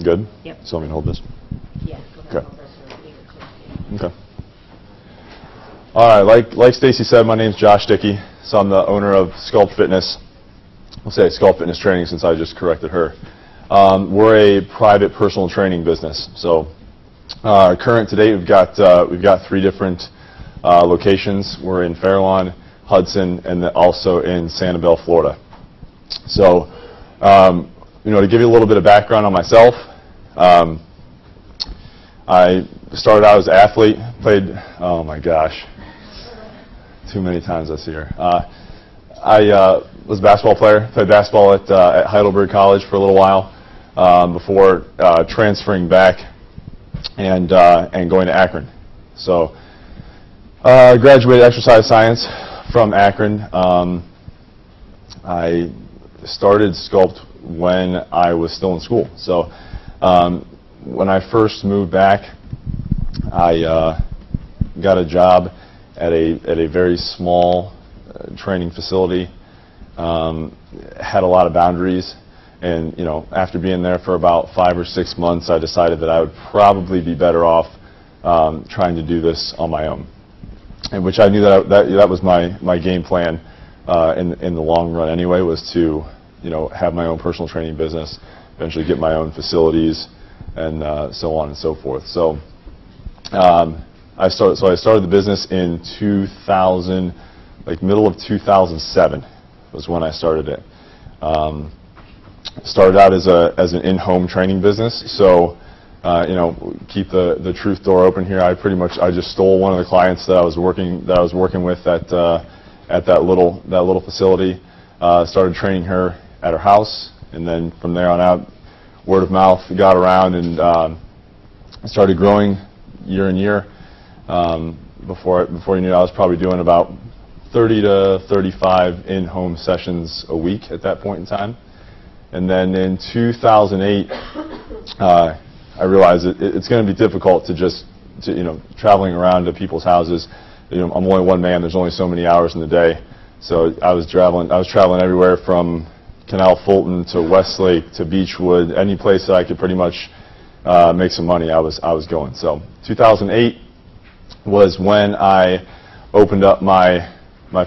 Good? Yep. So I'm going to hold this? Yeah. Okay. Okay. All right, like Stacy said, my name's Josh Dickey, so I'm the owner of Sculpt Fitness. We'll say Sculpt Fitness Training since I just corrected her. We're a private personal training business. So current to date, we've got 3 different locations. We're in Fairlawn, Hudson, and then also in Sanibel, Florida. So, to give you a little bit of background on myself, I started out as an athlete, played, oh my gosh, too many times this year. I was a basketball player, played basketball at Heidelberg College for a little while before transferring back and going to Akron. So, graduated exercise science from Akron. I started Sculpt when I was still in school. So when I first moved back, I got a job at a very small training facility. Had a lot of boundaries, and after being there for about 5 or 6 months, I decided that I would probably be better off trying to do this on my own. And which I knew that was my game plan in the long run anyway, was to have my own personal training business, eventually get my own facilities, and so on and so forth. So I started the business in 2000, like middle of 2007 was when I started it. Started out as an in-home training business. So keep the truth door open here. I just stole one of the clients that I was working with at that little facility. Started training her at her house, and then from there on out, word of mouth got around, and started growing year in year. Before you knew it, I was probably doing about 30 to 35 in-home sessions a week at that point in time. And then in 2008, I realized it's going to be difficult to traveling around to people's houses. I'm only one man. There's only so many hours in the day. So I was traveling everywhere from Canal Fulton to Westlake to Beechwood, any place that I could pretty much make some money. I was going. So 2008 was when I opened up my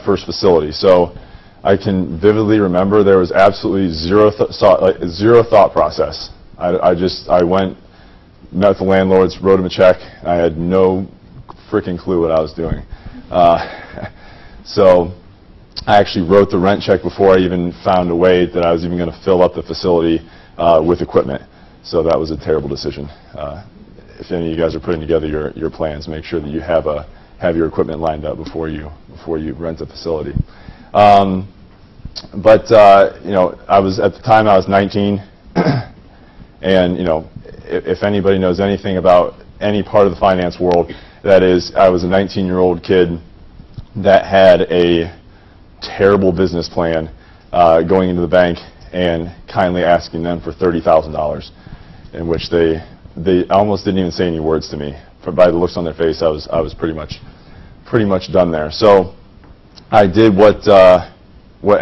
first facility. So I can vividly remember there was absolutely zero thought process. I went, met with the landlords, wrote them a check. I had no freaking clue what I was doing. So I actually wrote the rent check before I even found a way that I was even going to fill up the facility with equipment. So that was a terrible decision. If any of you guys are putting together your plans, make sure that you have your equipment lined up before you rent a facility. But I was at the time I was 19, and if anybody knows anything about any part of the finance world, that is, I was a 19-year-old kid that had a terrible business plan, going into the bank and kindly asking them for $30,000, in which they almost didn't even say any words to me. By the looks on their face, I was pretty much done there. So I did what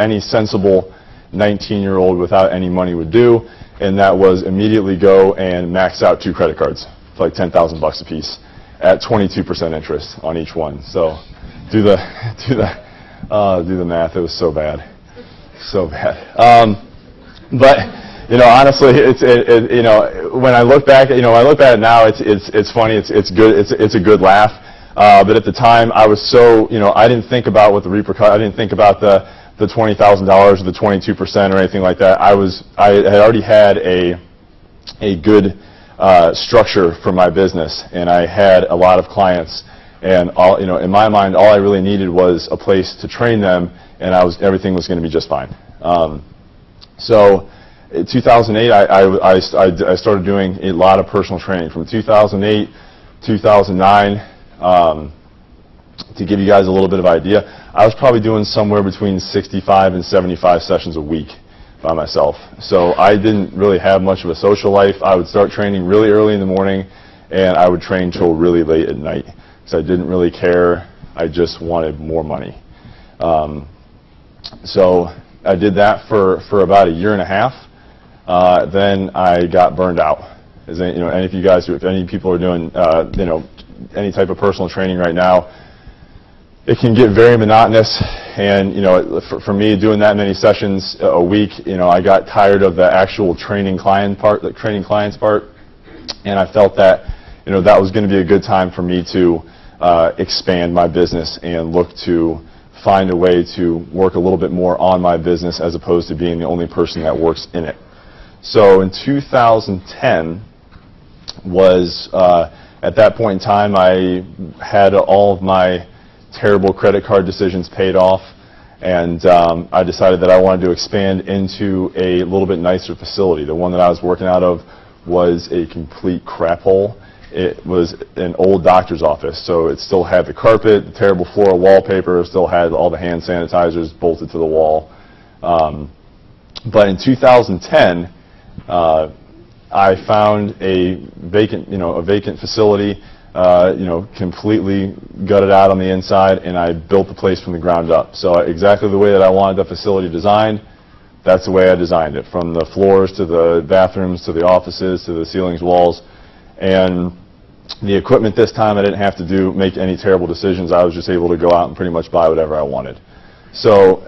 any sensible 19-year-old without any money would do, and that was immediately go and max out 2 credit cards for like $10,000 a piece at 22% interest on each one. So do the math. It was so bad. But honestly, when I look back, when I look at it now, it's funny. It's good. It's a good laugh. But at the time, I was so I didn't think about what the repercussions. I didn't think about the $20,000 or the 22% or anything like that. I had already had a good structure for my business, and I had a lot of clients. And in my mind, all I really needed was a place to train them, and everything was going to be just fine. So in 2008, I started doing a lot of personal training. From 2008, 2009, to give you guys a little bit of idea, I was probably doing somewhere between 65 and 75 sessions a week by myself. So I didn't really have much of a social life. I would start training really early in the morning, and I would train till really late at night, because I didn't really care. I just wanted more money. So I did that for about a year and a half. Then I got burned out, As any of you guys, if any people are doing any type of personal training right now, it can get very monotonous. And for me, doing that many sessions a week, I got tired of the actual training clients part, and I felt that that was going to be a good time for me to expand my business and look to find a way to work a little bit more on my business as opposed to being the only person that works in it. So in 2010 was, at that point in time, I had all of my terrible credit card decisions paid off, and I decided that I wanted to expand into a little bit nicer facility. The one that I was working out of was a complete crap hole. It was an old doctor's office, so it still had the carpet, the terrible floral wallpaper, still had all the hand sanitizers bolted to the wall. But in 2010, I found a vacant facility, completely gutted out on the inside, and I built the place from the ground up. So exactly the way that I wanted the facility designed, that's the way I designed it, from the floors to the bathrooms to the offices to the ceilings, walls. And the equipment this time, I didn't have to make any terrible decisions. I was just able to go out and pretty much buy whatever I wanted. So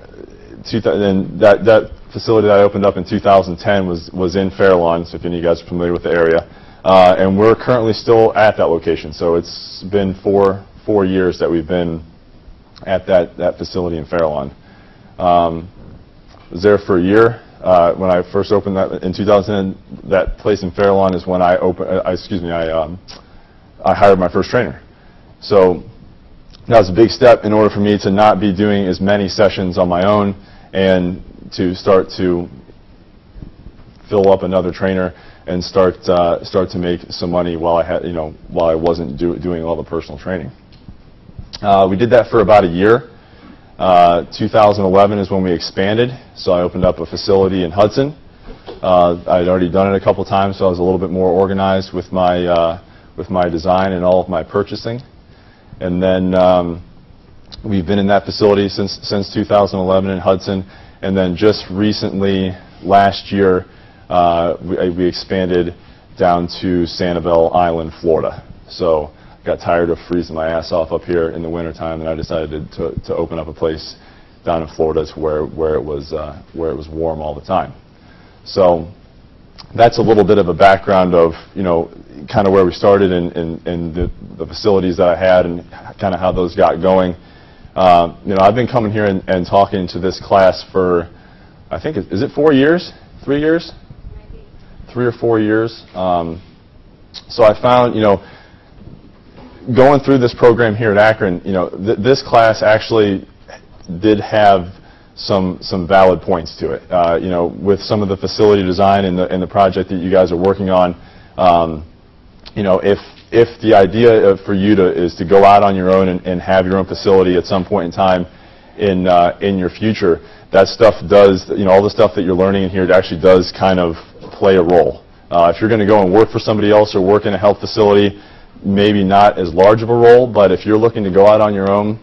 that facility that I opened up in 2010 was in Fairlawn, so if any of you guys are familiar with the area. And we're currently still at that location. So it's been four years that we've been at that facility in Fairlawn. I was there for a year. When I first opened that in 2010, that place in Fairlawn is when I hired my first trainer. So that was a big step in order for me to not be doing as many sessions on my own and to start to fill up another trainer and start to make some money while I wasn't doing all the personal training. We did that for about a year. 2011 is when we expanded, so I opened up a facility in Hudson. I'd already done it a couple times, so I was a little bit more organized with my design and all of my purchasing. And then we've been in that facility since 2011 in Hudson, and then just recently, last year, we expanded down to Sanibel Island, Florida. So got tired of freezing my ass off up here in the wintertime, and I decided to open up a place down in Florida to where it was warm all the time. So that's a little bit of a background of kind of where we started and the facilities that I had and kind of how those got going. I've been coming here and talking to this class for, I think, is it 4 years? 3 years? Maybe. 3 or 4 years. So I found, going through this program here at Akron, this class actually did have some valid points to it. With some of the facility design and the project that you guys are working on, if the idea for you is to go out on your own and have your own facility at some point in time in your future, that stuff does, all the stuff that you're learning in here, it actually does kind of play a role. If you're going to go and work for somebody else or work in a health facility, maybe not as large of a role, but if you're looking to go out on your own,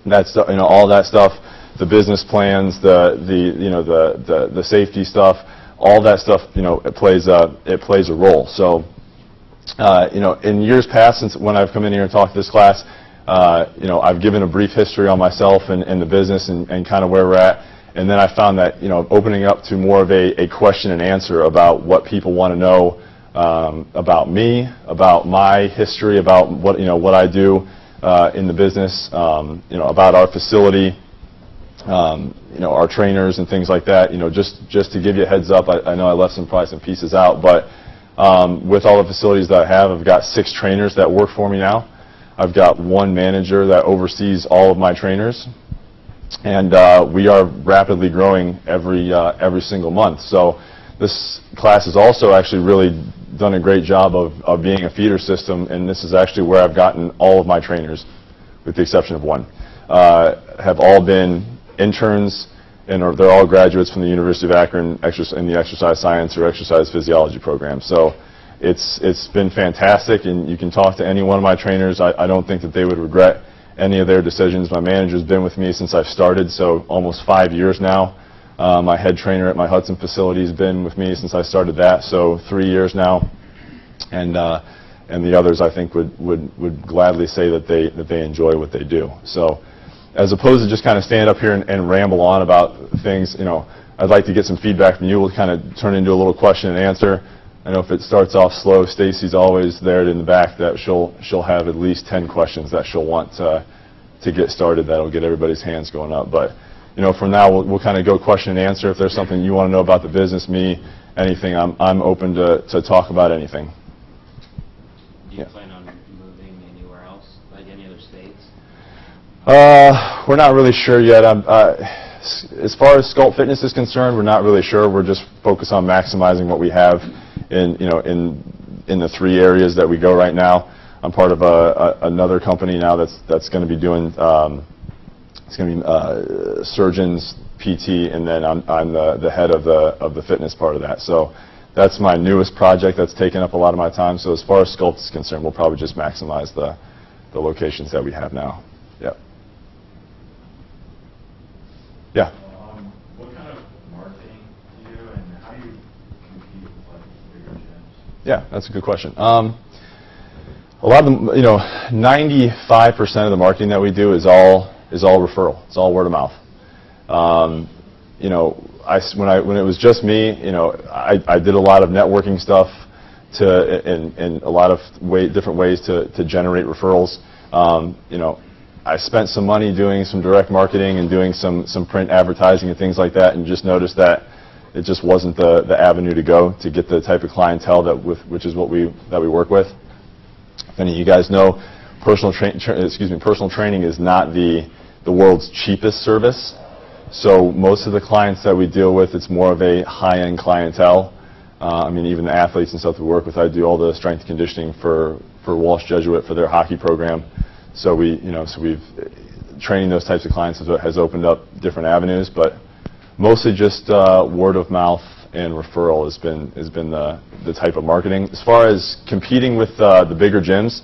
that's all that stuff, the business plans, the safety stuff, all that stuff, it plays a role. So, in years past, since when I've come in here and talked to this class, I've given a brief history on myself and the business and kind of where we're at. And then I found that, opening up to more of a question and answer about what people want to know about me, about my history, about what I do in the business, about our facility, our trainers and things like that. Just to give you a heads up, I know I left probably some pieces out, but with all the facilities that I have, I've got 6 trainers that work for me now. I've got 1 manager that oversees all of my trainers, and we are rapidly growing every single month. So this class has also actually really done a great job of being a feeder system, and this is actually where I've gotten all of my trainers, with the exception of 1. Have all been interns, and they're all graduates from the University of Akron in the exercise science or exercise physiology program. So it's been fantastic, and you can talk to any one of my trainers. I don't think that they would regret any of their decisions. My manager's been with me since I've started, so almost 5 years now. My head trainer at my Hudson facility has been with me since I started that, so 3 years now. and the others I think would gladly say that they enjoy what they do. So, as opposed to just kind of stand up here and ramble on about things, I'd like to get some feedback from you. We'll kind of turn into a little question and answer. I know if it starts off slow, Stacy's always there in the back. That she'll have at least 10 questions that she'll want to get started. That'll get everybody's hands going up. But from now we'll kind of go question and answer. If there's something you want to know about the business, me, anything, I'm open to talk about anything. Do you plan on moving anywhere else, like any other states? We're not really sure yet. As far as Sculpt Fitness is concerned, we're not really sure. We're just focused on maximizing what we have in the 3 areas that we go right now. I'm part of another company now that's going to be doing it's going to be surgeons, PT, and then I'm the head of the fitness part of that. So that's my newest project that's taken up a lot of my time. So as far as Sculpt is concerned, we'll probably just maximize the locations that we have now. Yeah. Yeah. What kind of marketing do you do, and how do you compete with bigger gyms? Yeah, that's a good question. A lot of them, 95% of the marketing that we do is all referral. It's all word of mouth. When it was just me, I did a lot of networking stuff in a lot of different ways to generate referrals. I spent some money doing some direct marketing and doing some print advertising and things like that, and just noticed that it just wasn't the avenue to go to get the type of clientele which is what we work with. If any of you guys know, personal training is not the world's cheapest service. So most of the clients that we deal with, it's more of a high-end clientele. Even the athletes and stuff we work with, I do all the strength conditioning for Walsh Jesuit for their hockey program. So we've training those types of clients has opened up different avenues, but mostly just word of mouth and referral has been the type of marketing. As far as competing with the bigger gyms,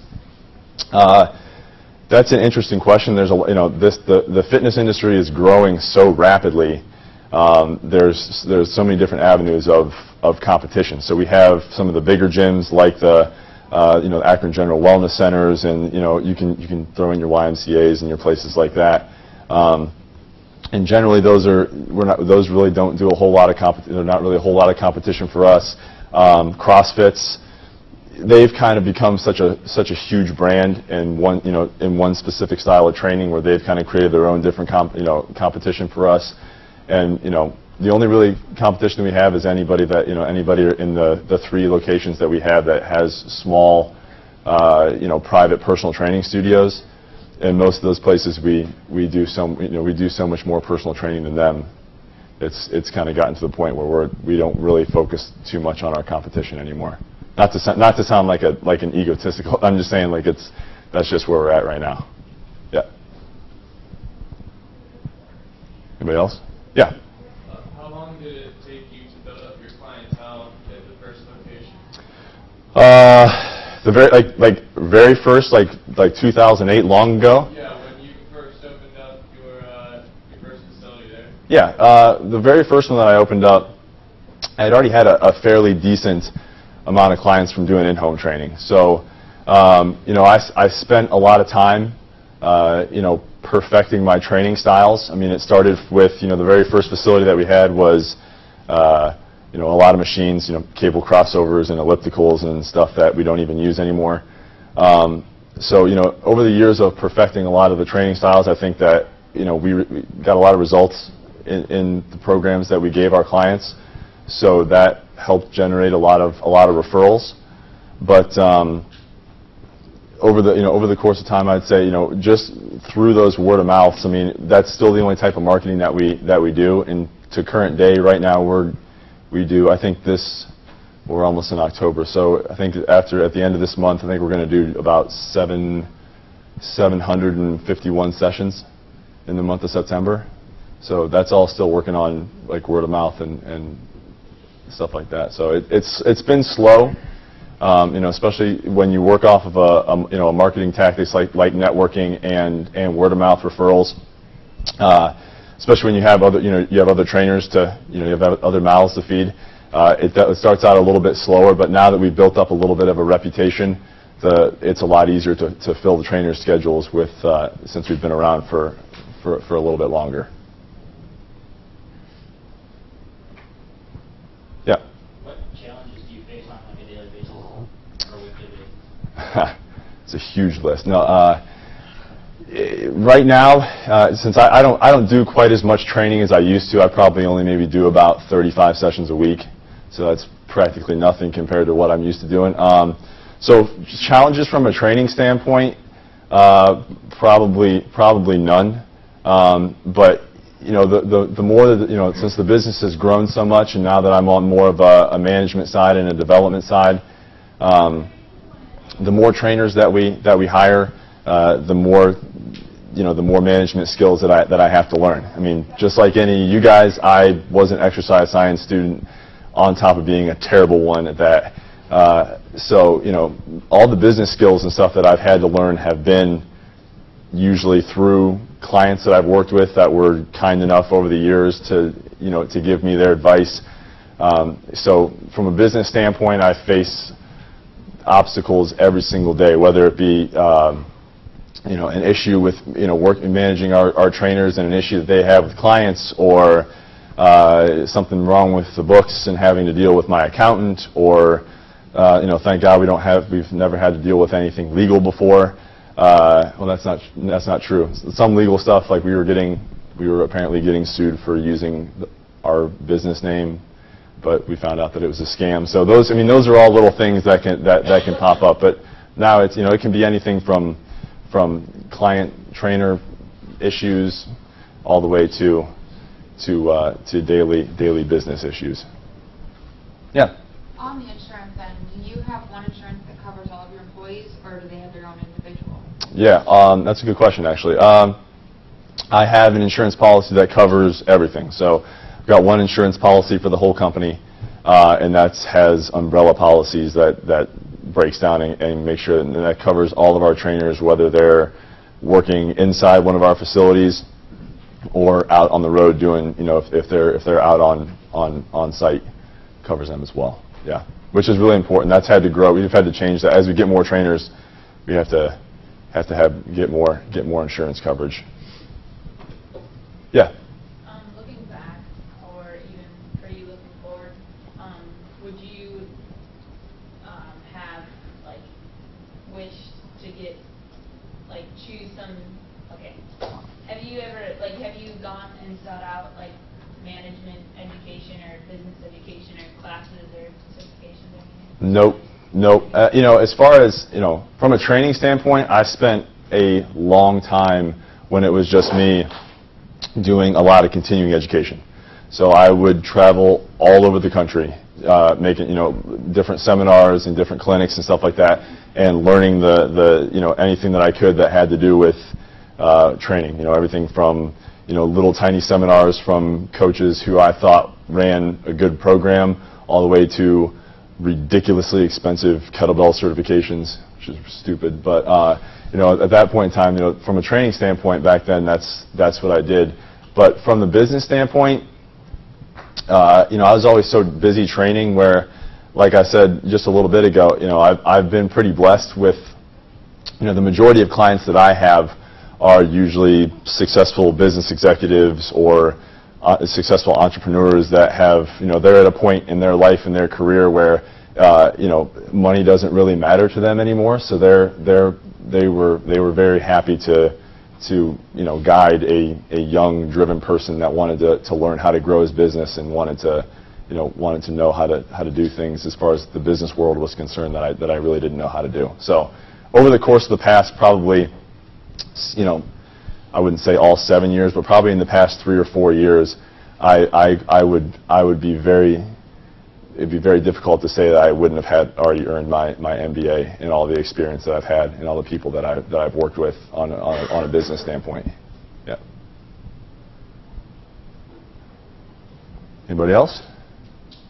that's an interesting question. There's the fitness industry is growing so rapidly. There's so many different avenues of competition. So we have some of the bigger gyms like the Akron General Wellness Centers, and you can throw in your YMCA's and your places like that. And generally, those really don't do a whole lot of they're not really a whole lot of competition for us. CrossFits, they've kind of become such a huge brand in one specific style of training, where they've kind of created their own different competition for us. And the only really competition we have is anybody in the 3 locations that we have that has small private personal training studios. And most of those places we do so much more personal training than them. It's kind of gotten to the point where we don't really focus too much on our competition anymore. Not to sound like an egotistical. I'm just saying that's just where we're at right now. Yeah. Anybody else? Yeah. How long did it take you to build up your clientele at the first location? The very first, like 2008, long ago. Yeah, when you first opened up your first facility there. Yeah, the very first one that I opened up, I had already had a fairly decent amount of clients from doing in-home training. So, I spent a lot of time, perfecting my training styles. It started with, the very first facility that we had was, a lot of machines, cable crossovers and ellipticals and stuff that we don't even use anymore. So, over the years of perfecting a lot of the training styles, I think that, we got a lot of results in the programs that we gave our clients. So that helped generate a lot of referrals. But over the course of time, I'd say, just through those word of mouths, that's still the only type of marketing that we do. And to current day, right now, we do. I think we're almost in October, so I think at the end of this month, I think we're going to do about 751 sessions in the month of September. So that's all still working on like word of mouth and stuff like that. So it's been slow, especially when you work off of a marketing tactics like networking and word of mouth referrals. Especially when you have other trainers you have other mouths to feed. it starts out a little bit slower, but now that we've built up a little bit of a reputation, it's a lot easier to fill the trainers' schedules with since we've been around for a little bit longer. Yeah. What challenges do you face on like a daily basis or weekly basis? It's a huge list. No, right now, since I don't do quite as much training as I used to, I probably only maybe do about 35 sessions a week. So that's practically nothing compared to what I'm used to doing. So challenges from a training standpoint, probably none. But you know, the more that, you know, since the business has grown so much, and now that I'm on more of a management side and a development side, the more trainers that we hire, the more, you know, the more management skills that I have to learn. I mean, just like any of you guys, I was an exercise science student on top of being a terrible one at that. So, you know, all the business skills and stuff that I've had to learn have been usually through clients that I've worked with that were kind enough over the years to, you know, to give me their advice. So from a business standpoint, I face obstacles every single day, whether it be, you know, an issue with, you know, managing our trainers and an issue that they have with clients, or something wrong with the books and having to deal with my accountant, or you know, thank God we've never had to deal with anything legal before. Well, that's not true. Some legal stuff, like we were apparently getting sued for using our business name, but we found out that it was a scam. So those are all little things that can pop up. But now it's, you know, it can be anything from client trainer issues all the way to daily business issues. Yeah. On the insurance end, do you have one insurance that covers all of your employees, or do they have their own individual? Yeah, that's a good question, actually. I have an insurance policy that covers everything. So I've got one insurance policy for the whole company, and that has umbrella policies that breaks down and makes sure that covers all of our trainers, whether they're working inside one of our facilities or out on the road doing, you know, if they're out on site, covers them as well. Yeah, which is really important. That's had to grow. We've had to change that. As we get more trainers, we have to get more insurance coverage. Yeah. Looking back, or even for you looking forward, would you have like wished to get choose some? Okay. Have you gone and sought out management education or business education or classes or certifications or anything? Nope. You know, as far as, you know, from a training standpoint, I spent a long time when it was just me doing a lot of continuing education. So I would travel all over the country, making, you know, different seminars and different clinics and stuff like that, and learning the you know, anything that I could that had to do with training. You know, everything from, you know, little tiny seminars from coaches who I thought ran a good program, all the way to ridiculously expensive kettlebell certifications, which is stupid. But you know, at that point in time, you know, from a training standpoint back then, that's what I did. But from the business standpoint, you know, I was always so busy training where, like I said just a little bit ago, you know, I've been pretty blessed with, you know, the majority of clients that I have are usually successful business executives or successful entrepreneurs that have, you know, they're at a point in their life and their career where, you know, money doesn't really matter to them anymore. So they were very happy to you know, guide a young, driven person that wanted to learn how to grow his business and wanted to know how to do things as far as the business world was concerned that I really didn't know how to do. So over the course of the past, probably, you know, I wouldn't say all 7 years, but probably in the past 3 or 4 years, it'd be very difficult to say that I wouldn't have already earned my MBA and all the experience that I've had and all the people that I've worked with on a business standpoint. Yeah. Anybody else?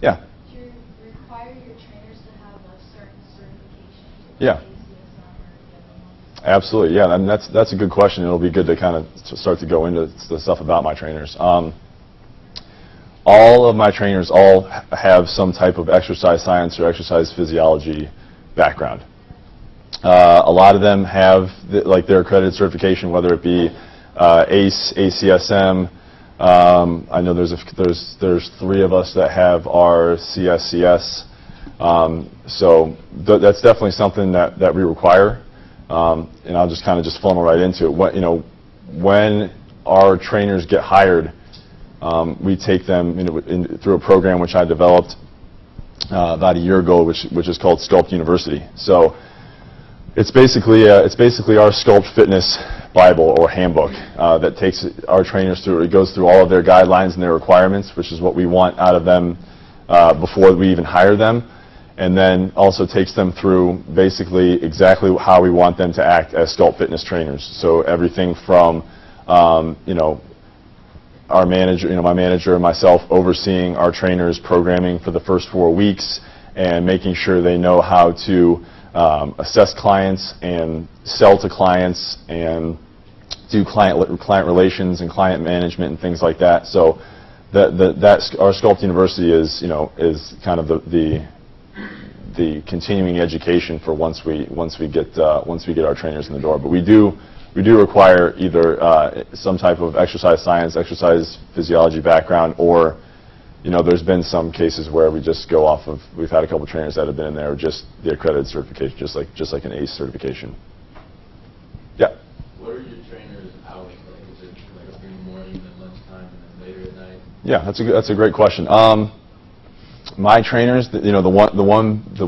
Yeah. Do you require your trainers to have a certain certification? Yeah. Absolutely, yeah, and that's a good question. It'll be good to kind of start to go into the stuff about my trainers. all of my trainers all have some type of exercise science or exercise physiology background. A lot of them have like their accredited certification, whether it be ACE, ACSM. I know there's 3 of us that have our CSCS. So that's definitely something that we require. And I'll just kind of funnel right into it. When our trainers get hired, we take them through a program which I developed about a year ago, which is called Sculpt University. So it's basically our Sculpt Fitness Bible or handbook that takes our trainers through. It goes through all of their guidelines and their requirements, which is what we want out of them before we even hire them, and then also takes them through basically exactly how we want them to act as Sculpt Fitness trainers. So everything from our manager, my manager and myself overseeing our trainers' programming for the first 4 weeks and making sure they know how to assess clients and sell to clients and do client relations and client management and things like that. So our Sculpt University is kind of the continuing education for once we get our trainers in the door. But we do require either some type of exercise science, exercise physiology background, or there's been some cases where we just go off of. We've had a couple trainers that have been in there with just the accredited certification, just like an ACE certification. Yeah. What are your trainers' hours like? Is it like in the morning, then lunchtime, and then later at night? Yeah, that's a great question. My trainers, the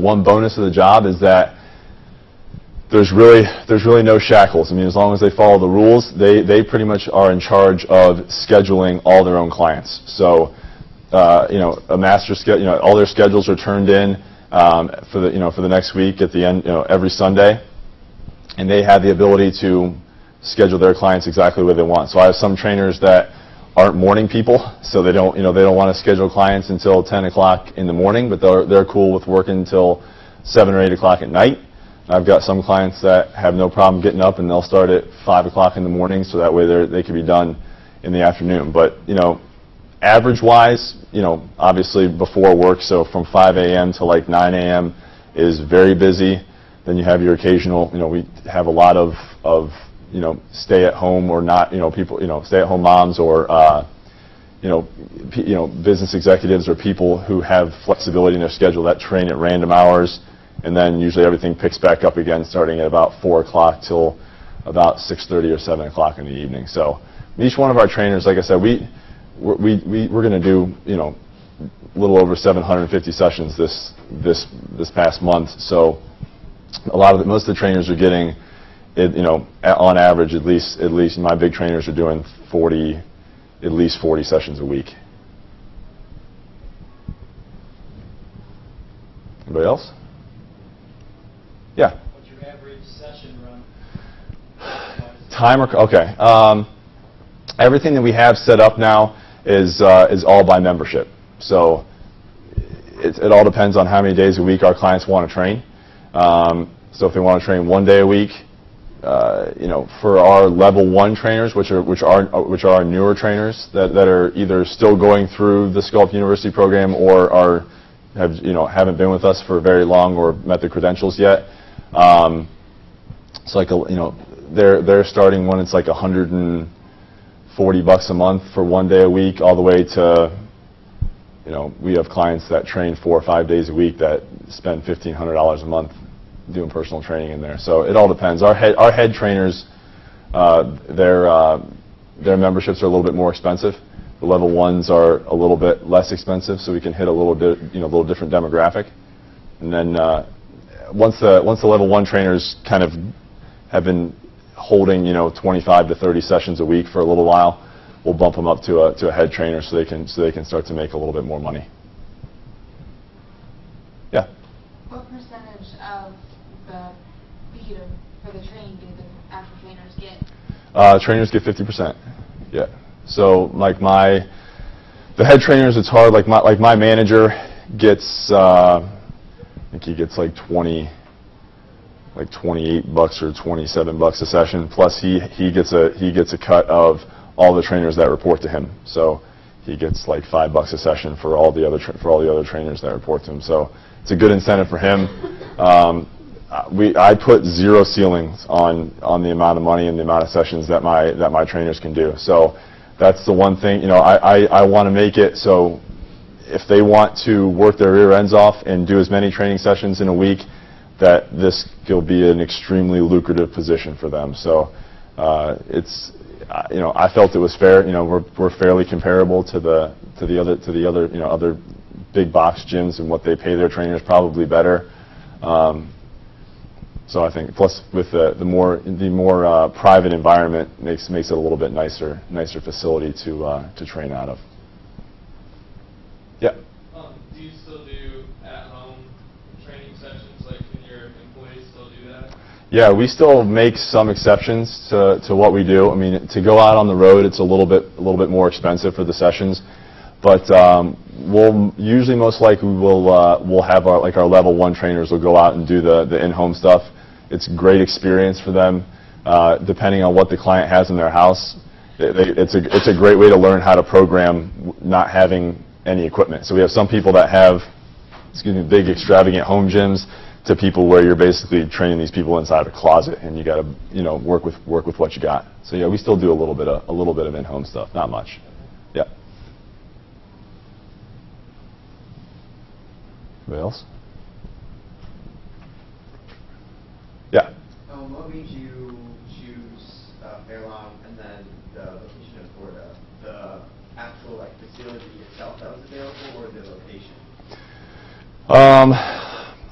one bonus of the job is that there's really no shackles. I mean, as long as they follow the rules, they pretty much are in charge of scheduling all their own clients. So, a master schedule, all their schedules are turned in for the next week at the end, every Sunday, and they have the ability to schedule their clients exactly what they want. So I have some trainers that aren't morning people, so they don't want to schedule clients until 10 o'clock in the morning, but they're cool with working until 7 or 8 o'clock at night. I've got some clients that have no problem getting up and they'll start at 5 o'clock in the morning, so that way they can be done in the afternoon. But average-wise, obviously before work, so from 5 a.m. to like 9 a.m. is very busy. Then you have your occasional, we have a lot of stay-at-home or not, people, stay-at-home moms or, business executives or people who have flexibility in their schedule that train at random hours, and then usually everything picks back up again starting at about 4 o'clock till about 6:30 or 7 o'clock in the evening. So each one of our trainers, like I said, we're going to do, a little over 750 sessions this past month. So most of the trainers are getting, on average, at least my big trainers are doing at least 40 sessions a week. Anybody else? Yeah. What's your average session run? Timer. Okay. Everything that we have set up now is all by membership. So it all depends on how many days a week our clients want to train. So if they want to train 1 day a week, for our level 1 trainers, which are our newer trainers that are either still going through the Sculpt University program or haven't been with us for very long or met the credentials yet. It's like they're starting when it's like $140 a month for 1 day a week, all the way to we have clients that train 4 or 5 days a week that spend $1,500 a month doing personal training in there. So it all depends. Our head trainers, their memberships are a little bit more expensive. The level 1s are a little bit less expensive, so we can hit a little different demographic. And then once the level 1 trainers kind of have been holding 25 to 30 sessions a week for a little while, we'll bump them up to a head trainer so they can start to make a little bit more money. Yeah. What percentage of the fee for the training do the actual trainers get? Trainers get 50%. Yeah. So like the head trainers, it's hard. Like my manager gets, I think he gets like 28 bucks or 27 bucks a session. Plus he gets a cut of all the trainers that report to him. So he gets like $5 a session for all the other trainers that report to him. So it's a good incentive for him. I put zero ceilings on the amount of money and the amount of sessions that my trainers can do. So that's the one thing, I want to make it so if they want to work their rear ends off and do as many training sessions in a week, that this will be an extremely lucrative position for them. So I felt it was fair. We're fairly comparable to the other big box gyms, and what they pay their trainers probably better. So I think, plus with the more private environment makes it a little bit nicer facility to train out of. Yeah. Do you still do at-home training sessions? Like, can your employees still do that? Yeah, we still make some exceptions to what we do. I mean, to go out on the road, it's a little bit more expensive for the sessions, but we'll usually most likely we'll have our level 1 trainers will go out and do the in-home stuff. It's a great experience for them, depending on what the client has in their house. It's a great way to learn how to program not having any equipment. So we have some people that have, big extravagant home gyms, to people where you're basically training these people inside a closet, and you got to work with what you got. So yeah, we still do a little bit of in-home stuff, not much. Yeah. Anybody else? Yeah. What made you choose Fairlawn and then the location in Florida? The actual facility itself that was available, or the location?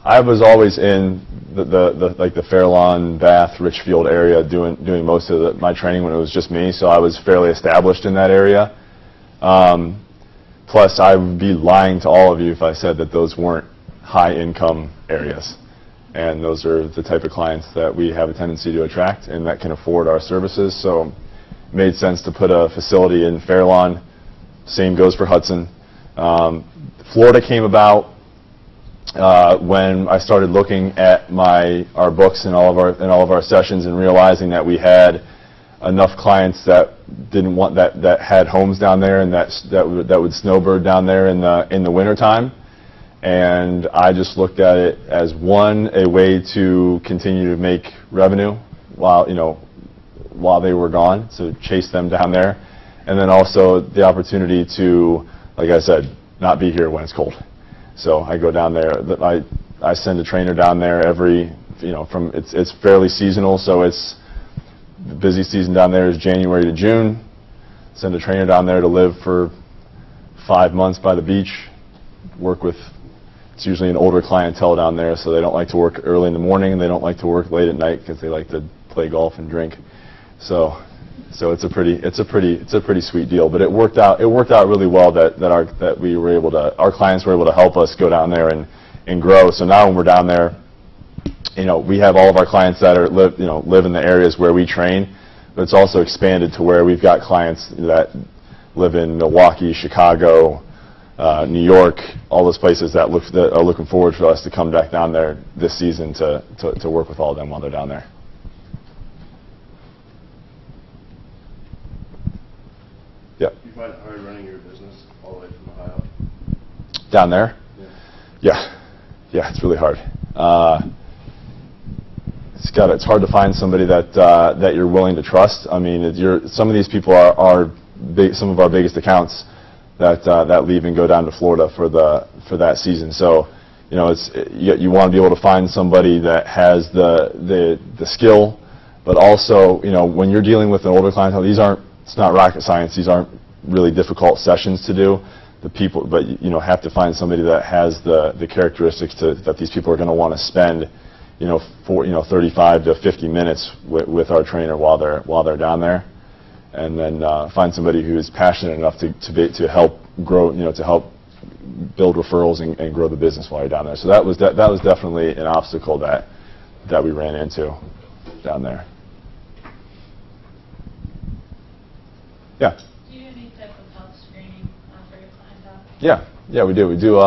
I was always in the Fairlawn, Bath, Richfield area doing most of my training when it was just me, so I was fairly established in that area. Plus, I would be lying to all of you if I said that those weren't high-income areas. And those are the type of clients that we have a tendency to attract and that can afford our services. So it made sense to put a facility in Fairlawn. Same goes for Hudson. Florida came about when I started looking at our books and all of our sessions and realizing that we had enough clients that that had homes down there and that would snowbird down there in the wintertime. And I just looked at it as a way to continue to make revenue while they were gone, so chase them down there, and then also the opportunity to, like I said, not be here when it's cold. So I go down there. I send a trainer down there it's fairly seasonal, so it's the busy season down there is January to June. Send a trainer down there to live for 5 months by the beach, it's usually an older clientele down there, so they don't like to work early in the morning, and they don't like to work late at night because they like to play golf and drink. So it's a pretty sweet deal. But it worked out really well that our clients were able to help us go down there and grow. So now when we're down there, we have all of our clients that live in the areas where we train, but it's also expanded to where we've got clients that live in Milwaukee, Chicago, New York, all those places that are looking forward for us to come back down there this season to work with all of them while they're down there. Yeah. Do you find it hard running your business all the way from Ohio? Down there? Yeah. Yeah, it's really hard. It's hard to find somebody that you're willing to trust. I mean, some of these people are some of our biggest accounts that leave and go down to Florida for that season. So, you want to be able to find somebody that has the skill, but also, when you're dealing with an older clientele, it's not rocket science. These aren't really difficult sessions to do. But have to find somebody that has the characteristics that these people are going to want to spend, 35 to 50 minutes with our trainer while they're down there. And then find somebody who is passionate enough to help grow, to help build referrals and grow the business while you're down there. So that was definitely an obstacle that we ran into down there. Yeah. Do you do any type of health screening for your clientele? Yeah, we do. We do.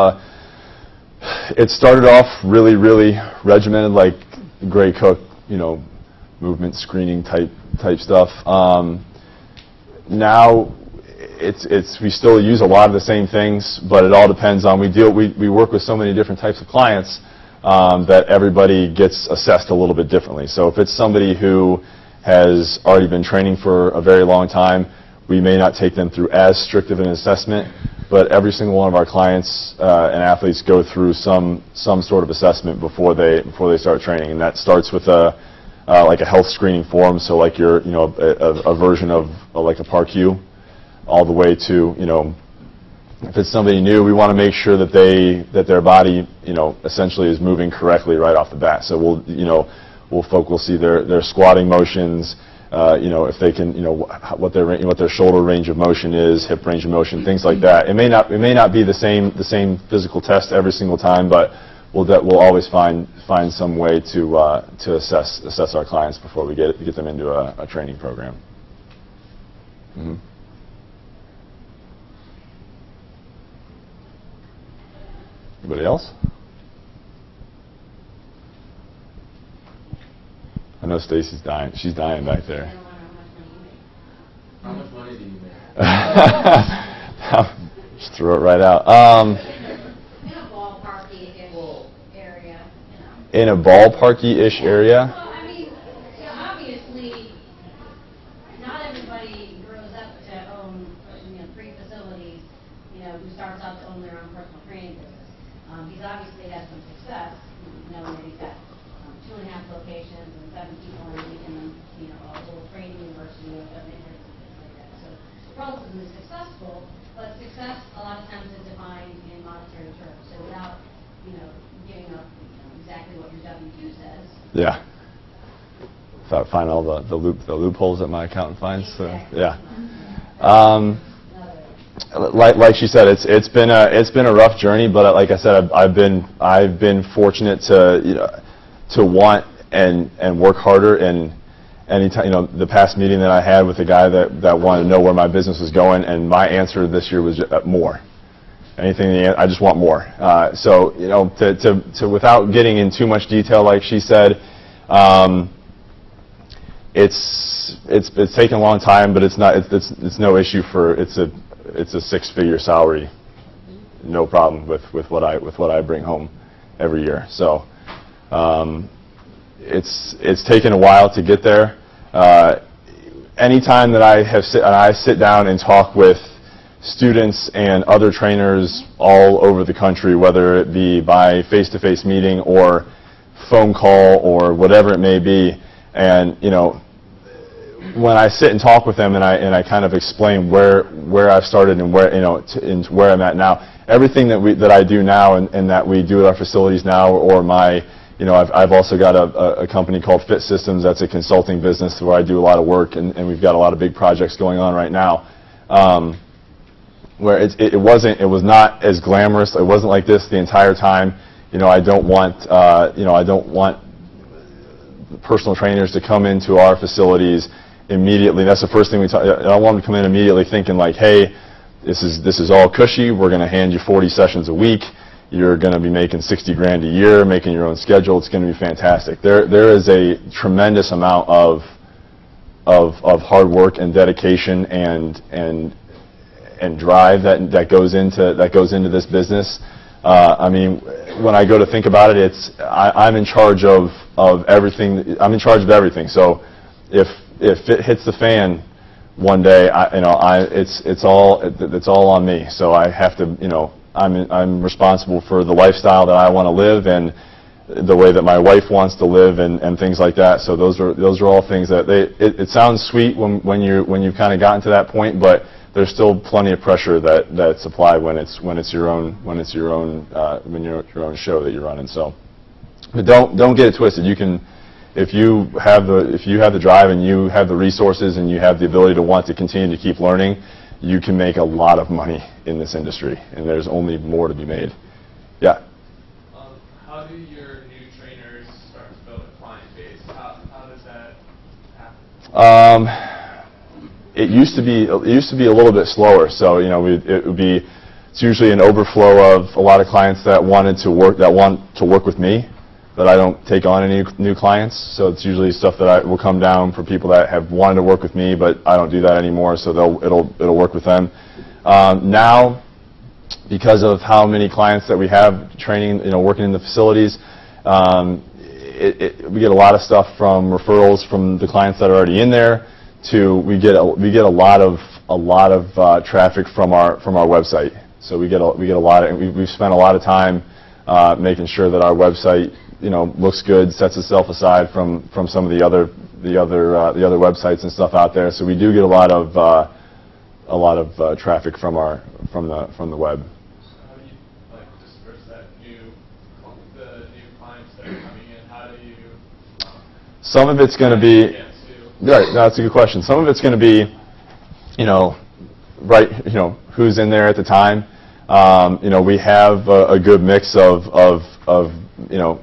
It started off really, really regimented, like Gray Cook, movement screening type stuff. Now we still use a lot of the same things, but it all depends on, we work with so many different types of clients that everybody gets assessed a little bit differently. So if it's somebody who has already been training for a very long time, we may not take them through as strict of an assessment, but every single one of our clients and athletes go through some sort of assessment before they start training, and that starts with like a health screening form, so like a version of like a PARQ, all the way to, if it's somebody new, we want to make sure that their body, essentially is moving correctly right off the bat. So we'll see their squatting motions, if they can, what their shoulder range of motion is, hip range of motion, things like that. It may not be the same physical test every single time, but we'll always find some way to assess our clients before we get them into a training program. Mm-hmm. Anybody else? I know Stacy's dying. She's dying back there. How much money do you make? Just throw it right out. In a ballparky-ish area, In a ballparky-ish area? Well, I mean, obviously, not everybody grows up to own, 3 facilities, who starts out to own their own personal training business. He's obviously had some success, knowing that he's got 2.5 locations and 7 people in them, a little training university of interest and things like that. So relatively successful, but success a lot of times is defined in monetary terms. So without, giving up exactly what your W-2 says. Yeah. Without finding all the loopholes that my accountant finds. Exactly. So, yeah. Like she said, it's been a rough journey, but like I said, I've been fortunate to want and work harder. And anytime, the past meeting that I had with a guy that wanted to know where my business was going, and my answer this year was more. Anything, I just want more. So to without getting in too much detail, like she said, it's taken a long time, but it's no issue it's a 6-figure salary, no problem with what I bring home every year. So it's taken a while to get there. Anytime that I sit down and talk with students and other trainers all over the country, whether it be by face-to-face meeting or phone call or whatever it may be, and when I sit and talk with them and I kind of explain where I've started and and where I'm at now, everything that I do now and that we do at our facilities now, or I've also got a company called Fit Systems. That's a consulting business where I do a lot of work, and we've got a lot of big projects going on right now. Where it was not as glamorous. It wasn't like this the entire time. I don't want personal trainers to come into our facilities immediately. That's the first thing we talk. I don't want them to come in immediately thinking like, hey, this is all cushy. We're going to hand you 40 sessions a week. You're going to be making $60 grand a year, making your own schedule. It's going to be fantastic. There is a tremendous amount of hard work and dedication and drive that goes into this business. I mean, when I go to think about it, I'm in charge of everything. I'm in charge of everything. So if it hits the fan one day, it's all on me. So I have to, I'm responsible for the lifestyle that I want to live and the way that my wife wants to live and things like that. So those are all things that it sounds sweet when you've kind of gotten to that point, but there's still plenty of pressure that's applied when it's your own show that you're running. So, but don't get it twisted. You can, if you have the drive and you have the resources and you have the ability to want to continue to keep learning, you can make a lot of money in this industry, and there's only more to be made. Yeah. How do your new trainers start to build a client base? How does that happen? It used to be a little bit slower. So it's usually an overflow of a lot of clients that want to work with me, but I don't take on any new clients. So it's usually stuff that will come down for people that have wanted to work with me, but I don't do that anymore. So it'll work with them. Now, because of how many clients that we have training, working in the facilities, we get a lot of stuff from referrals from the clients that are already in there. We get a lot of traffic from our website. So we get a lot of, we've spent a lot of time making sure that our website looks good, sets itself aside from some of the other websites and stuff out there. So we do get a lot of traffic from the web. So how do you disperse the new clients that are coming in? How do you? Some of it's going to be. Right, no, that's a good question. Some of it's going to be, who's in there at the time. We have a good mix of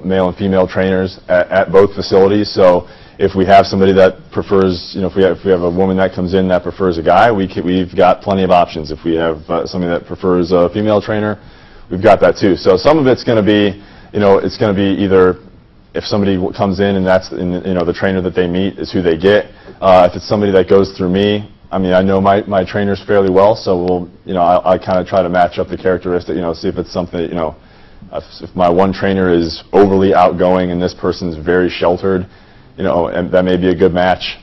male and female trainers at both facilities. So if we have somebody that prefers, if we have a woman that comes in that prefers a guy, we've got plenty of options. If we have somebody that prefers a female trainer, we've got that too. So some of it's going to be, it's going to be either. If somebody comes in and that's the trainer that they meet is who they get. If it's somebody that goes through me, I know my trainers fairly well, so I kind of try to match up the characteristic, see if it's something, if my one trainer is overly outgoing and this person's very sheltered, and that may be a good match.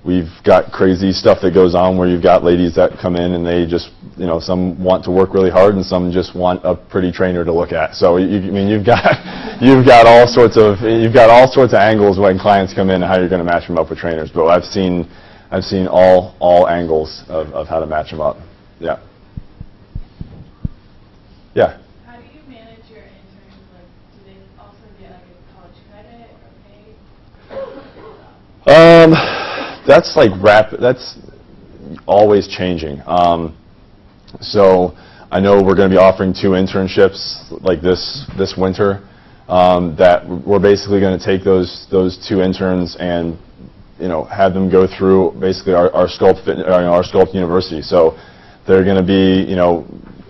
We've got crazy stuff that goes on where you've got ladies that come in and they just, some want to work really hard and some just want a pretty trainer to look at. So you've got all sorts of angles when clients come in and how you're going to match them up with trainers. But I've seen all angles of how to match them up. Yeah. Yeah. How do you manage your interns? Do they also get a college credit or pay? That's always changing. So I know we're going to be offering 2 internships like this winter. That we're basically going to take those 2 interns and have them go through basically our Sculpt University. So they're going to be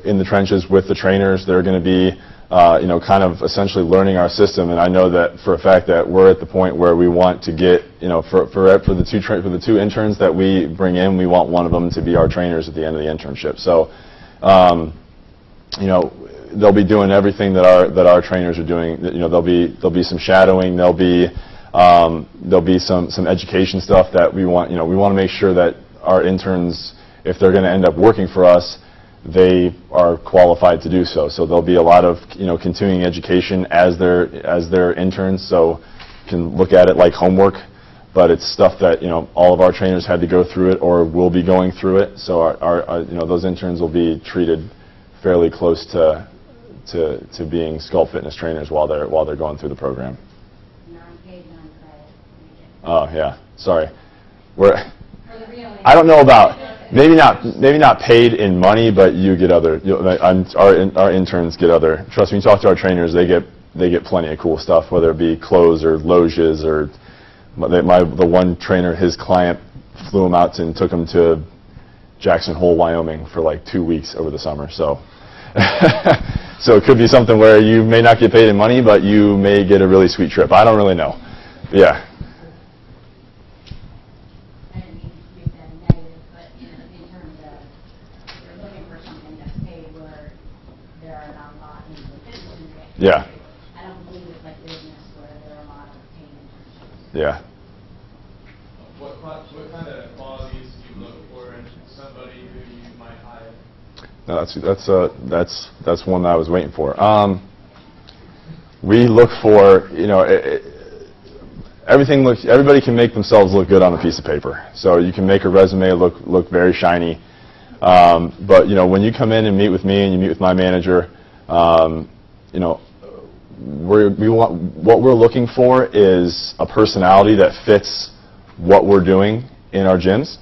in the trenches with the trainers. They're going to be kind of essentially learning our system, and I know that for a fact that we're at the point where we want to get, for the 2 interns that we bring in, we want one of them to be our trainers at the end of the internship. So, they'll be doing everything that our trainers are doing. There'll be some shadowing. There'll be some education stuff that we want. We want to make sure that our interns, if they're going to end up working for us, they are qualified to do so. So there'll be a lot of continuing education as their interns. So you can look at it like homework, but it's stuff that all of our trainers had to go through it or will be going through it. So our those interns will be treated fairly close to being Sculpt Fitness trainers while they're going through the program. Non-paid, non-credit. Oh yeah, sorry. I don't know about. Maybe not paid in money, but you get other. Our interns get other. Trust me, you talk to our trainers, they get plenty of cool stuff, whether it be clothes or loges or. The one trainer, his client flew him out and took him to Jackson Hole, Wyoming for like 2 weeks over the summer. So, so it could be something where you may not get paid in money, but you may get a really sweet trip. I don't really know. Yeah. Yeah. I don't believe it's like business where there are a lot of paid internships. Yeah. What kind of qualities do you look for in somebody who you might hire? No, that's one that I was waiting for. We look for everybody can make themselves look good on a piece of paper. So you can make a resume look very shiny. But when you come in and meet with me and you meet with my manager, what we're looking for is a personality that fits what we're doing in our gyms.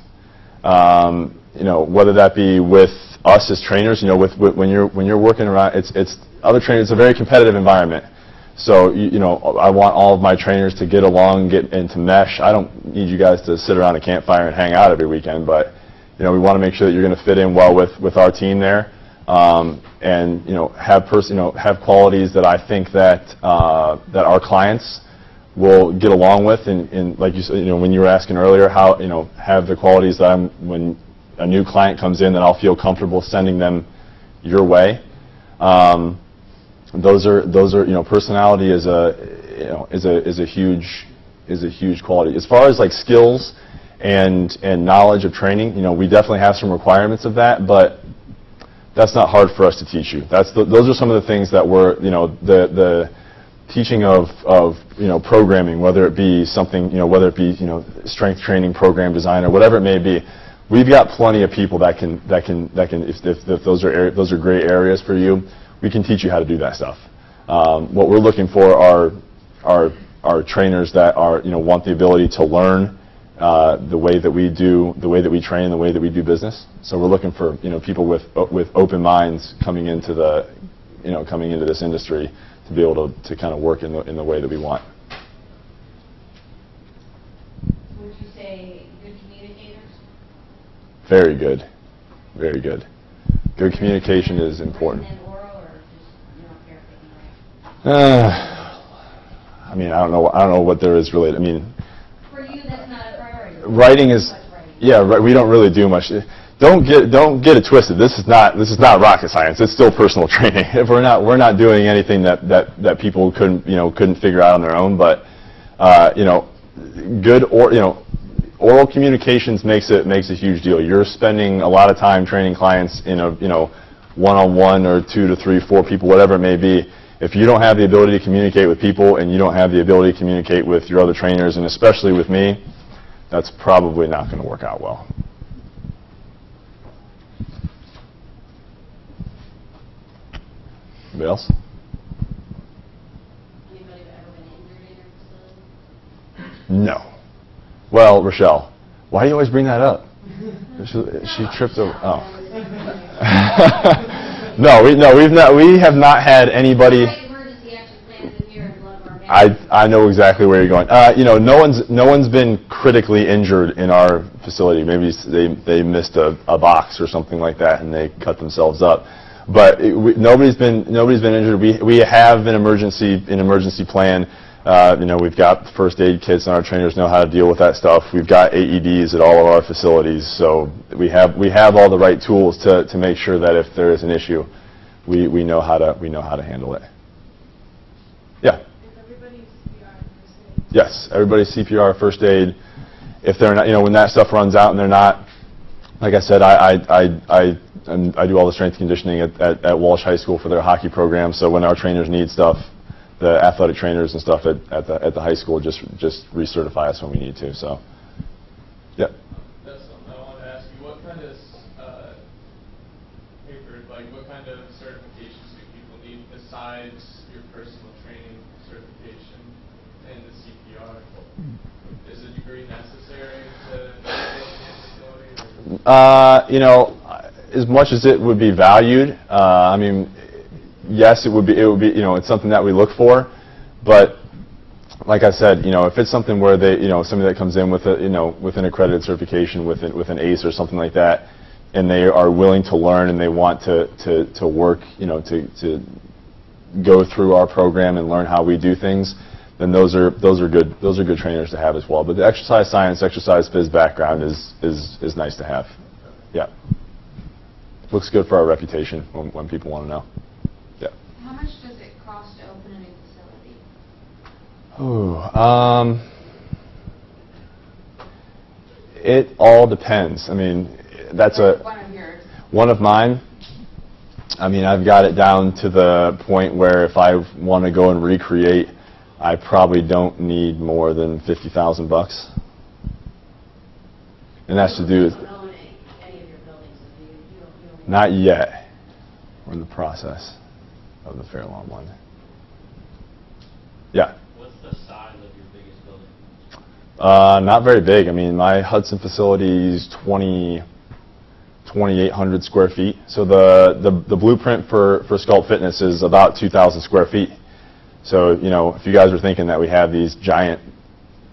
Whether that be with us as trainers, when you're working around, it's other trainers. It's a very competitive environment. So I want all of my trainers to get along, get into mesh. I don't need you guys to sit around a campfire and hang out every weekend, but we want to make sure that you're going to fit in well with our team there. and have qualities that I think that our clients will get along with, and like you said, when you were asking earlier, how have the qualities that when a new client comes in, that I'll feel comfortable sending them your way. Those are personality is a huge quality. As far as like skills and knowledge of training, we definitely have some requirements of that, but that's not hard for us to teach you. Those are some of the things that we're the teaching of programming, whether it be something strength training, program design, or whatever it may be. We've got plenty of people that can if those are gray areas for you, we can teach you how to do that stuff. What we're looking for are trainers that want the ability to learn the way that we train, the way that we do business. So we're looking for people with open minds coming into this industry to be able to kind of work in the way that we want. Would you say good communicators? Very good, very good. Good communication is important. And oral, or just you don't care if they can write? I mean, I don't know what there is really. I mean, For you, that's not a priority. writing is, yeah. We don't really do much. Don't get it twisted. This is not rocket science. It's still personal training. We're not doing anything that people couldn't figure out on their own. But good oral communications makes a huge deal. You're spending a lot of time training clients in a one-on-one or 2 to 3, 4 people, whatever it may be. If you don't have the ability to communicate with people, and you don't have the ability to communicate with your other trainers, and especially with me, that's probably not going to work out well. Anybody else? Anybody ever been injured in your facility? No. Well, Rochelle, why do you always bring that up? She tripped over. Oh. We have not had anybody. I know exactly where you're going. No one's been critically injured in our facility. Maybe they missed a box or something like that, and they cut themselves up. But nobody's been injured. We have an emergency plan. We've got first aid kits, and our trainers know how to deal with that stuff. We've got AEDs at all of our facilities, so we have all the right tools to make sure that if there is an issue, we know how to handle it. Yeah. Is everybody CPR first aid? Yes, everybody's CPR, first aid. If they're not, when that stuff runs out and they're not, like I said, I do all the strength conditioning at Walsh High School for their hockey program. So when our trainers need stuff, the athletic trainers and stuff at the high school just recertify us when we need to. So, yeah. That's something I wanted to ask you. What kind of what kind of certifications do people need besides your personal training certification and the CPR? Is a degree necessary to get in the facility? As much as it would be valued, I mean, yes, it would be, it's something that we look for, but like I said, if it's something where somebody that comes in with with an accredited certification, with an ACE or something like that, and they are willing to learn and they want to work, to go through our program and learn how we do things, then those are good trainers to have as well. But the exercise science, exercise phys background is nice to have. Yeah. Looks good for our reputation when people want to know. Yeah. How much does it cost to open a new facility? It all depends. I mean, that's One of yours. one of mine. I mean, I've got it down to the point where if I want to go and recreate, I probably don't need more than $50,000. And that's to do with. Not yet. We're in the process of the Fairlawn one. Yeah. What's the size of your biggest building? Not very big. I mean, my Hudson facility is 2,800 square feet. So the blueprint for Sculpt Fitness is about 2,000 square feet. So, if you guys are thinking that we have these giant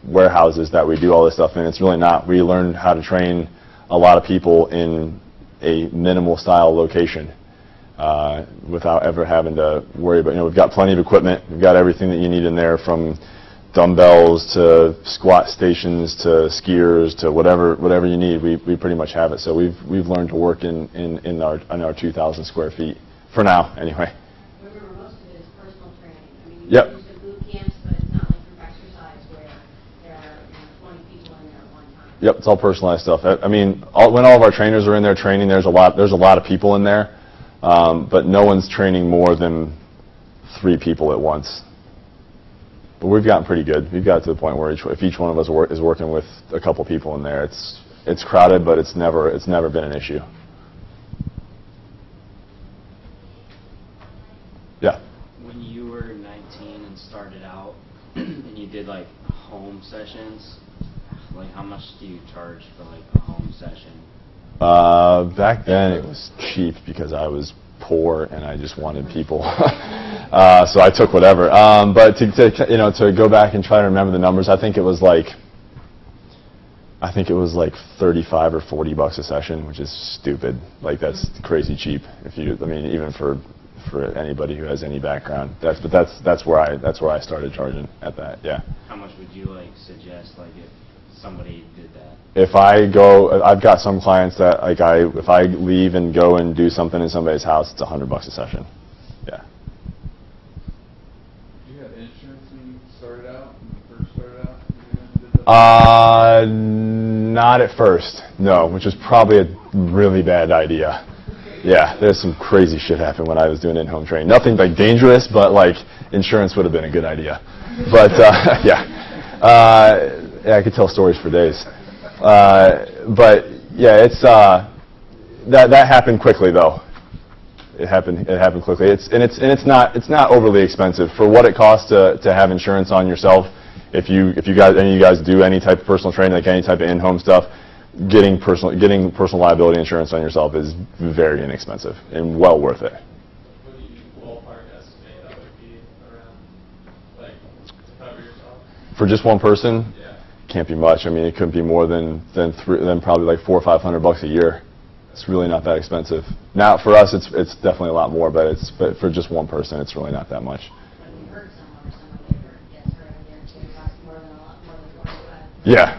warehouses that we do all this stuff in, it's really not. We learned how to train a lot of people in a minimal style location. without ever having to worry about, we've got plenty of equipment. We've got everything that you need in there, from dumbbells to squat stations to skiers to whatever you need. We pretty much have it. So we've learned to work in our 2,000 square feet for now, anyway. Remember, most of it is personal training. I mean, Yep. you use the boot camps, but it's not like group exercise where there are 20 people in there at one time. Yep, it's all personalized stuff. I mean, when all of our trainers are in there training, there's a lot of people in there, but no one's training more than 3 people at once. But we've gotten pretty good. We've got to the point where if each one of us is working with a couple people in there, it's crowded, but it's never been an issue. Yeah. When you were 19 and started out, and you did like home sessions, like how much do you charge for like a home session? Back then it was cheap because I was poor and I just wanted people, so I took whatever. But to go back and try to remember the numbers, I think it was like 35 or 40 bucks a session, which is stupid. Like, that's crazy cheap. Even for anybody who has any background. That's where I started charging at that. Yeah. How much would you like suggest, like if somebody did that? If I've got some clients that if I leave and go and do something in somebody's house, it's $100 a session. Yeah. Did you have insurance when you started out? When you first started out? Not at first, no, which was probably a really bad idea. Yeah, there's some crazy shit happened when I was doing in-home training. Nothing like dangerous, but like insurance would have been a good idea. But yeah, I could tell stories for days. But yeah, it's that happened quickly though. It happened quickly. It's not overly expensive for what it costs to have insurance on yourself. If you guys do any type of personal training, like any type of in-home stuff, getting personal liability insurance on yourself is very inexpensive and well worth it. What do you ballpark estimate that would be around, like, to cover yourself? For just one person, Yeah. can't be much. I mean, it couldn't be more than probably like $400 or $500 a year. It's really not that expensive. Now for us, it's definitely a lot more, but for just one person, it's really not that much. But if you hurt someone or somebody gets hurt, it costs more than $45. Yeah.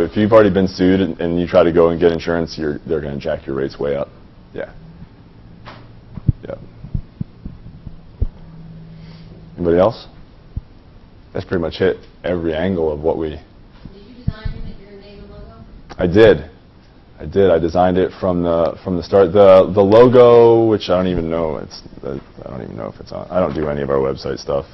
If you've already been sued and you try to go and get insurance, they're going to jack your rates way up. Yeah. Yeah. Anybody else? That's pretty much hit every angle of what we. Did you design your name and logo? I did. I designed it from the start. The logo, which I don't even know. I don't even know if it's on. I don't do any of our website stuff.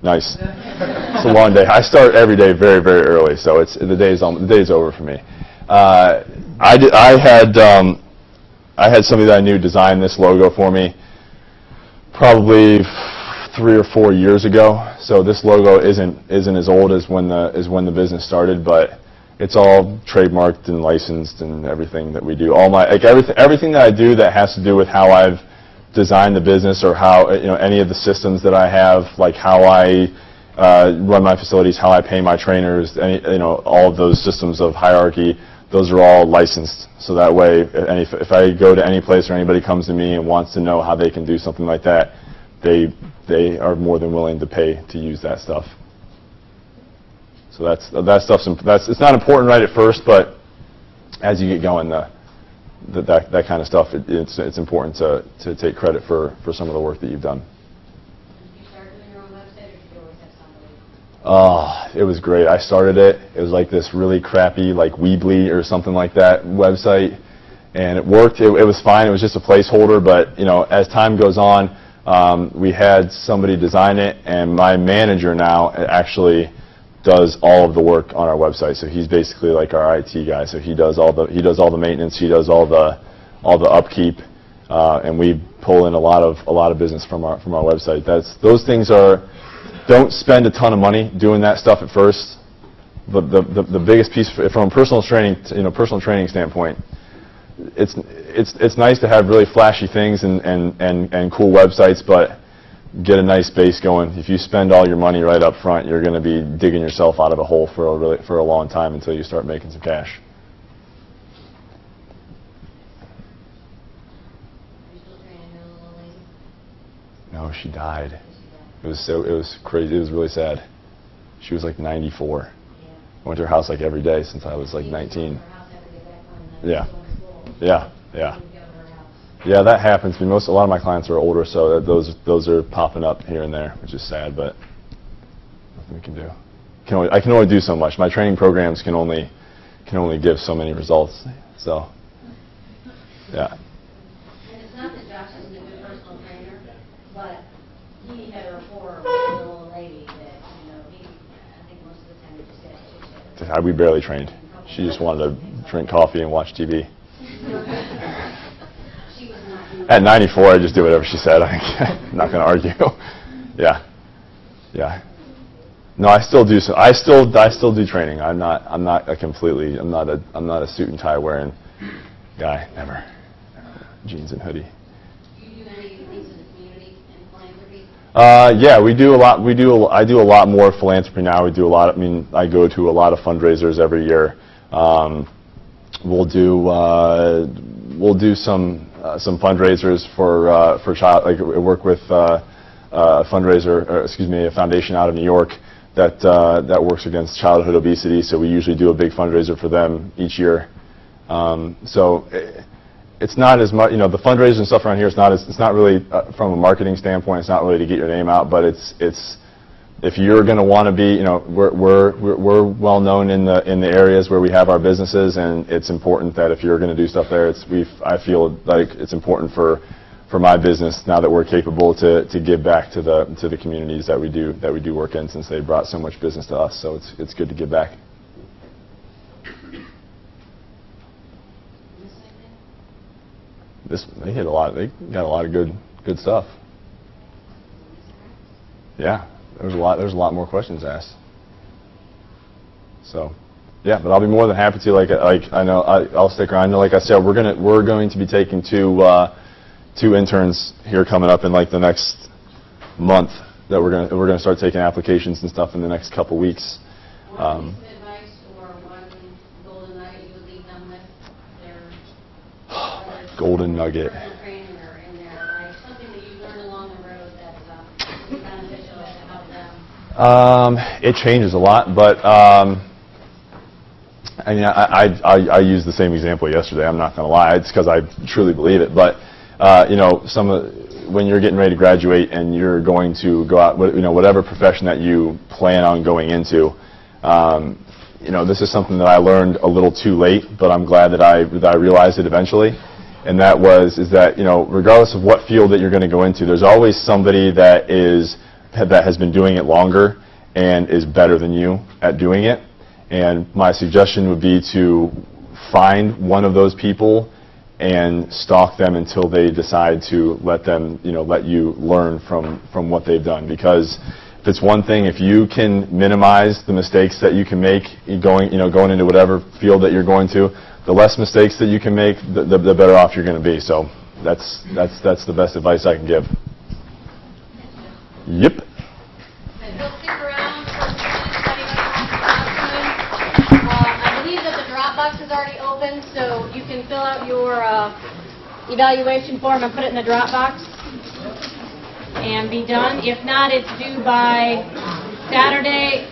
Nice. It's a long day. I start every day very, very early, so the day's over for me. I had somebody that I knew design this logo for me probably 3 or 4 years ago. So this logo isn't as old as when the business started, but it's all trademarked and licensed and everything that we do. Everything that I do that has to do with how I've designed the business, or how any of the systems that I have, like how I run my facilities, how I pay my trainers, all of those systems of hierarchy, those are all licensed. So that way, if I go to any place or anybody comes to me and wants to know how they can do something like that, they are more than willing to pay to use that stuff. So that stuff's it's not important right at first, but as you get going, that kind of stuff, it's important to take credit for some of the work that you've done. Did you start doing your own website, or did you always have somebody? It was great. I started it. It was like this really crappy, like Weebly or something like that website, and it worked. It was fine. It was just a placeholder, but as time goes on, we had somebody design it, and my manager now actually does all of the work on our website. So he's basically like our IT guy. So he does all the maintenance. He does all the upkeep, and we pull in a lot of business from our website. Those things don't spend a ton of money doing that stuff at first. But the biggest piece from a personal training standpoint, it's nice to have really flashy things and cool websites, but get a nice base going. If you spend all your money right up front, you're going to be digging yourself out of a hole for a long time until you start making some cash. No, she died. It was crazy. It was really sad. She was like 94. I went to her house like every day since I was like 19. Yeah. Yeah. Yeah. Yeah, that happens. A lot of my clients are older, so those are popping up here and there, which is sad, but nothing we can do. I can only do so much. My training programs can only give so many results. So, yeah. And it's not that Josh isn't a good personal trainer, but he had a rapport with a little lady that, I think most of the time he just got chit-chat. We barely trained. She just wanted to drink coffee and watch TV. At 94, I just do whatever she said. I'm not going to argue. Yeah, yeah. No, I still do. So I still do training. I'm not a suit and tie wearing guy. Never. Jeans and hoodie. Do you do any things in the community and philanthropy? Yeah, we do a lot. I do a lot more philanthropy now. We do a lot. I go to a lot of fundraisers every year. We'll do some fundraisers for child. Like we work with a foundation out of New York that works against childhood obesity. So we usually do a big fundraiser for them each year. So it's not as much, the fundraisers and stuff around here. It's not really from a marketing standpoint. It's not really to get your name out, but it's if you're going to want to be, we're well known in the areas where we have our businesses, and it's important that if you're going to do stuff there, I feel like it's important for my business now that we're capable to give back to the communities that we do work in, since they brought so much business to us. So it's good to give back. They got a lot of good stuff. Yeah. There's a lot more questions asked. So, yeah, but I'll be more than happy to. I'll stick around. I know, like I said, we're going to be taking two interns here coming up in like the next month. That we're gonna start taking applications and stuff in the next couple weeks. One piece of advice or one golden nugget you would leave them with? Golden nugget. Personal training or in there, like something that you learned along the road that's beneficial to help them. It changes a lot, but I used the same example yesterday. I'm not going to lie. It's because I truly believe it. But when you're getting ready to graduate and you're going to go out, whatever profession that you plan on going into, this is something that I learned a little too late, but I'm glad that I realized it eventually. And that is that regardless of what field that you're going to go into, there's always somebody that has been doing it longer and is better than you at doing it. And my suggestion would be to find one of those people and stalk them until they decide to let you learn from what they've done. Because if it's one thing, if you can minimize the mistakes that you can make going into whatever field that you're going to, the less mistakes that you can make, the better off you're going to be. So that's the best advice I can give. Yep. We'll stick around for a few minutes if anybody wants to. I believe that the Dropbox is already open, so you can fill out your evaluation form and put it in the Dropbox and be done. If not, it's due by Saturday,